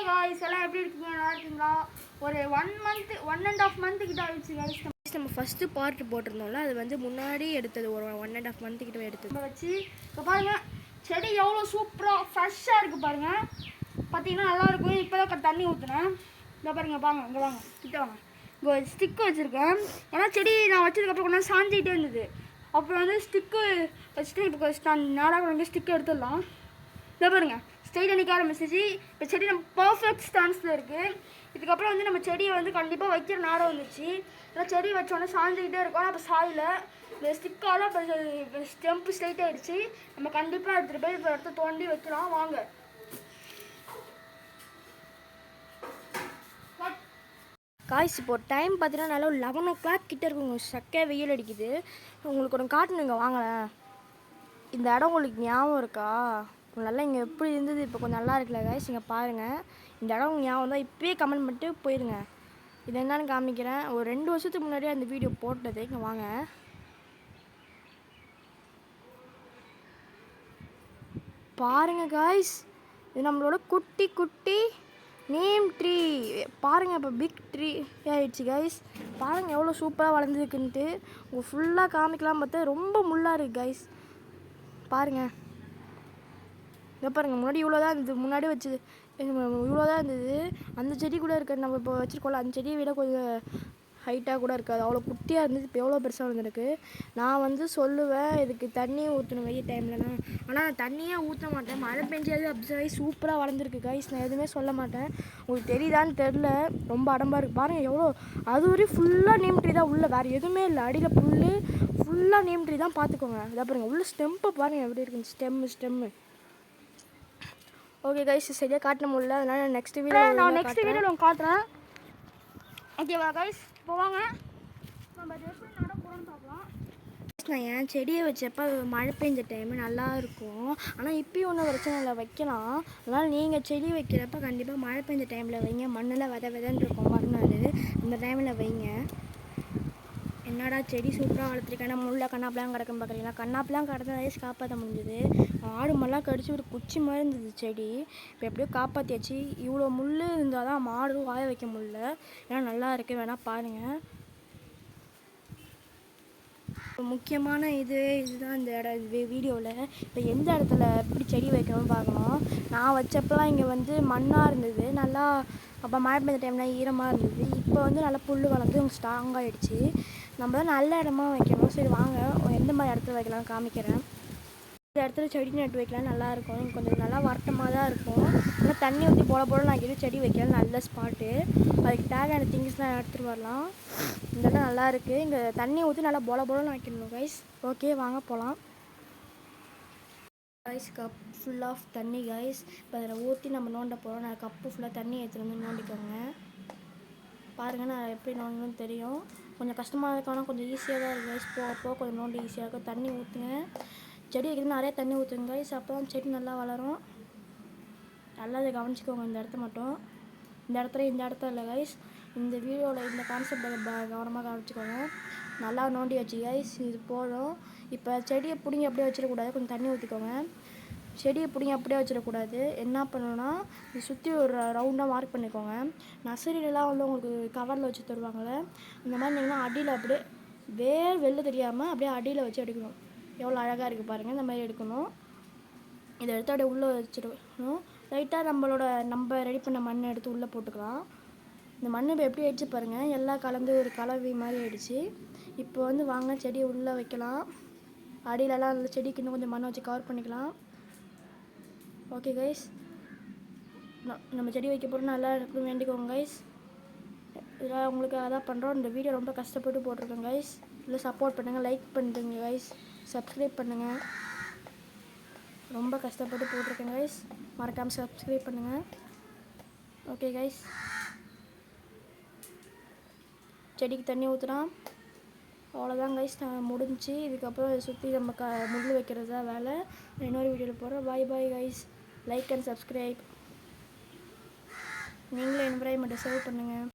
Guys எல்லாம் எப்படி இருக்கீங்க? நல்லா இருக்கீங்களா? ஒரு 1.5 month கிட்ட ஆயிடுச்சு காய்ஸ். நம்ம ஃபஸ்ட்டு பார்ட் போட்டிருந்தோம்ல, அது வந்து முன்னாடி எடுத்தது, ஒரு 1.5 month கிட்ட எடுத்தது. நம்ம வச்சு இப்போ பாருங்கள், செடி எவ்வளோ சூப்பராக ஃப்ரெஷ்ஷாக இருக்குது பாருங்கள். பார்த்தீங்கன்னா நல்லாயிருக்கும். இப்போ தான் தண்ணி ஊற்றுனேன். இங்கே பாருங்கள், இங்கே வாங்க, கிட்ட வாங்க. இங்கே ஸ்டிக்கு வச்சுருக்கேன். ஏன்னா செடி நான் வச்சதுக்கப்புறம் கொஞ்சம் சாஞ்சிக்கிட்டே இருந்தது. அப்புறம் வந்து ஸ்டிக்கு வச்சுட்டு இப்போ நேராக கொஞ்சம் ஸ்டிக்கு எடுத்துடலாம். இதை பாருங்கள், ஸ்ட்ரைட்டாக நிற்க ஆரம்பிச்சிச்சு. இப்போ செடி நம்ம பர்ஃபெக்ட் ஸ்டான்ஸில் இருக்குது. இதுக்கப்புறம் வந்து நம்ம செடியை வந்து கண்டிப்பாக வைக்கிற நேரம் வந்துச்சு. ஏன்னா செடி வச்சோன்னே சாஞ்சிக்கிட்டே இருக்கோம். அப்போ சாயில் இந்த ஸ்டிக்கால் இப்போ ஸ்டெம்ப்பு ஸ்ட்ரைட் ஆகிடுச்சு. நம்ம கண்டிப்பாக எடுத்துகிட்டு போய் இப்போ இடத்த தோண்டி வைக்கலாம். வாங்க. காய்ஸ் இப்போ டைம் பார்த்தீங்கன்னா நல்லா 11 o'clock கிட்டே இருக்குங்க. சக்கே வெயில் அடிக்குது. உங்களுக்கு ஒன்று காட்டணுங்க, வாங்களேன். இந்த இடம் உங்களுக்கு ஞாபகம் இருக்கா? நல்லா இங்கே எப்படி இருந்தது, இப்போ கொஞ்சம் நல்லா இருக்குல்ல காய்ஸ்? இங்கே பாருங்கள், இந்த இடம் உங்களுக்கு ஞாபகம் தான். இப்போயே கமெண்ட் பண்ணிட்டு போயிருங்க. இது என்னன்னு காமிக்கிறேன். ஒரு 2 வருஷத்துக்கு முன்னாடியே அந்த வீடியோ போட்டது. இங்கே வாங்க. பாருங்கள் காய்ஸ், இது நம்மளோட குட்டி நேம் ட்ரீ. பாருங்கள், இப்போ பிக் ட்ரீ ஆகிடுச்சு காய்ஸ். பாருங்கள் எவ்வளோ சூப்பராக வளர்ந்துருக்குன்ட்டு. உங்கள் ஃபுல்லாக காமிக்கலாம் பார்த்தா ரொம்ப முள்ளாக இருக்குது காய்ஸ். பாருங்கள், இங்கே பாருங்கள், முன்னாடி இவ்வளோ தான் இருந்தது. முன்னாடி வச்சது இவ்வளோ தான் இருந்தது. அந்த செடி கூட இருக்காது, நம்ம இப்போ வச்சுருக்கோம்ல, அந்த செடியை விட கொஞ்சம் ஹைட்டாக கூட இருக்காது. அவ்வளோ குட்டியாக இருந்தது. இப்போ எவ்வளோ பெருசாக வந்துருக்கு. நான் வந்து சொல்லுவேன், இதுக்கு தண்ணி ஊற்றணும் வெயில் டைம்லனா. ஆனால் தண்ணியே ஊற்ற மாட்டேன். மழை பெஞ்சாது அப்சர்வ் ஆகி சூப்பராக வளர்ந்துருக்கு காய்ஸ். நான் எதுவுமே சொல்ல மாட்டேன். உங்களுக்கு தெரியுதான்னு தெரில, ரொம்ப அடம்பாக இருக்குது. பாருங்கள் எவ்வளோ, அது வரையும் ஃபுல்லாக நேம் ட்ரீ தான். உள்ளே வேறு எதுவுமே இல்லை. அடியில் ஃபுல்லாக நேம் ட்ரீ தான். பார்த்துக்கோங்க. இதை பாருங்கள், உள்ள ஸ்டெம்பை பாருங்கள் எப்படி இருக்குன்னு. ஸ்டெம்மு. ஓகே கைஸ், சரியாக காட்ட முடியல. அதனால் நெக்ஸ்ட் வீடியோவில் நான் காட்டுறேன். ஓகேவா கைஸ்? போவாங்க, நம்ம எப்படி நட போகிறோன்னு பார்க்கலாம். நான் என் செடியை வச்சப்போ மழை பெஞ்ச டைமு நல்லாயிருக்கும். ஆனால் இப்போயும் ஒன்றும் பிரச்சனை இல்லை, வைக்கலாம். அதனால் நீங்கள் செடி வைக்கிறப்ப கண்டிப்பாக மழை பெஞ்ச டைமில் வைங்க. மண்ணில் விதன்னு இருக்கும் மறுநாள், அந்த டைமில் வைங்க. என்னடா செடி சூப்பராக வளர்த்துருக்கேன், நம்ம உள்ள கண்ணாப்பெலாம் கிடக்குன்னு பார்க்குறீங்களா? கண்ணாப்பெலாம் கிடந்த வயசு காப்பாற்ற முடிஞ்சுது. ஆடு மாடெலாம் கடிச்சு ஒரு குச்சி மாதிரி இருந்தது செடி. இப்போ எப்படியோ காப்பாற்றியாச்சு. இவ்வளோ முள் இருந்தால் தான் மாடு வாய வைக்க முடியல. ஏன்னா நல்லா இருக்குது, வேணால் பாருங்கள். முக்கியமான இதுதான் இந்த இடம் வீடியோவில். இப்போ எந்த இடத்துல எப்படி செடி வைக்கணும்னு பார்க்கணும். நான் வச்சப்பெல்லாம் இங்கே வந்து மண்ணாக இருந்தது நல்லா. அப்போ மழை பெய்த டைம்லாம் ஈரமாக இருந்தது. இப்போ வந்து நல்லா புல் வளர்ந்து ஸ்ட்ராங்காகிடுச்சு. நம்ம தான் நல்ல இடமா வைக்கணும். சரி வாங்க, எந்த மாதிரி இடத்துல வைக்கலாம்னு காமிக்கிறேன். இந்த இடத்துல செடி நட்டு வைக்கலாம், நல்லாயிருக்கும். கொஞ்சம் நல்லா வட்டமாக தான் இருக்கும். ஆனால் தண்ணி ஊற்றி போல நான் செடி வைக்கலாம். நல்ல ஸ்பாட்டு. அதுக்கு தேவையான திங்ஸ்லாம் எடுத்துகிட்டு வரலாம். இதெல்லாம் நல்லா இருக்குது. இங்கே தண்ணி ஊற்றி நல்லா போலன்னு வைக்கணும் கைஸ். ஓகே வாங்க போகலாம். கைஸ், கப் ஃபுல் ஆஃப் தண்ணி கைஸ். இப்போ அதில் ஊற்றி நம்ம நோண்ட போகிறோம். நான் கப்பு ஃபுல்லாக தண்ணி எடுத்துகிட்டு வந்து நோண்டிக்கோங்க. பாருங்கள், நான் எப்படி நோண்டணும்னு தெரியும். கொஞ்சம் கஷ்டமாக இருக்கணும், கொஞ்சம் ஈஸியாக தான் இருக்குது கைஸ். போக கொஞ்சம் நோண்டி ஈஸியாக இருக்கும். தண்ணி ஊற்றுங்க. செடி வைக்கிறது நிறைய தண்ணி ஊற்றுங்க கைஸ். அப்போ தான் செடி நல்லா வளரும். நல்லா இதை கவனிச்சிக்கோங்க. இந்த இடத்த மட்டும், இந்த இடத்துல இல்லை கைஸ். இந்த வீடியோவில் இந்த கான்செப்டை கவனமாக கவனிச்சிக்கோங்க. நல்லா நோண்டி வச்சு கைஸ். இது போதும். இப்போ செடியை பிடிங்கி அப்படியே வச்சிடக்கூடாது, கொஞ்சம் தண்ணி ஊற்றிக்கோங்க. செடியை பிடிங்கி அப்படியே வச்சிடக்கூடாது. என்ன பண்ணணுன்னா, இது சுற்றி ஒரு ரவுண்டாக மார்க் பண்ணிக்கோங்க. நர்சரியிலலாம் வந்து உங்களுக்கு கவரில் வச்சு தருவாங்கள்ல, இந்த மாதிரி இருந்தீங்கன்னா அடியில் அப்படியே வெளில தெரியாமல் அப்படியே அடியில் வச்சு எடுக்கணும். எவ்வளோ அழகாக இருக்குது பாருங்கள். இந்த மாதிரி எடுக்கணும். இதை எடுத்து அப்படியே உள்ளே வச்சுருக்கணும். லைட்டாக நம்ம ரெடி பண்ண மண்ணை எடுத்து உள்ளே போட்டுக்கலாம். இந்த மண் இப்போ எப்படி ஆயிடுச்சு பாருங்கள், எல்லாம் கலந்து ஒரு கலவை மாதிரி ஆயிடுச்சு. இப்போ வந்து வாங்க செடியை உள்ளே வைக்கலாம். அடியிலலாம் அந்த செடிக்கு இன்னும் கொஞ்சம் மண்ணை வச்சு கவர் பண்ணிக்கலாம். ஓகே கைஸ், நம்ம செடி வைக்க போகிறோம். நல்லா இருக்குன்னு வேண்டிக்கோங்க கைஸ். இதில் உங்களுக்கு அதான் பண்ணுறோம். இந்த வீடியோ ரொம்ப கஷ்டப்பட்டு போட்டிருக்கேன் கைஸ். இல்லை சப்போர்ட் பண்ணுங்கள், லைக் பண்ணுங்க கைஸ், சப்ஸ்கிரைப் பண்ணுங்கள். ரொம்ப கஷ்டப்பட்டு போட்டிருக்கேன் கைஸ். மறக்காமல் சப்ஸ்கிரைப் பண்ணுங்கள். ஓகே கைஸ், செடிக்கு தண்ணி ஊற்றுனா அவ்வளோதான் கைஸ், நான் முடிஞ்சு. இதுக்கப்புறம் இதை சுற்றி நம்ம முள் வைக்கிறது தான் வேலை. இன்னொரு வீடியோவில் போகிறோம். Bye guys. Like and subscribe. நீங்களும் என்விரான்மெண்ட்டை சேவ் பண்ணுங்கள்.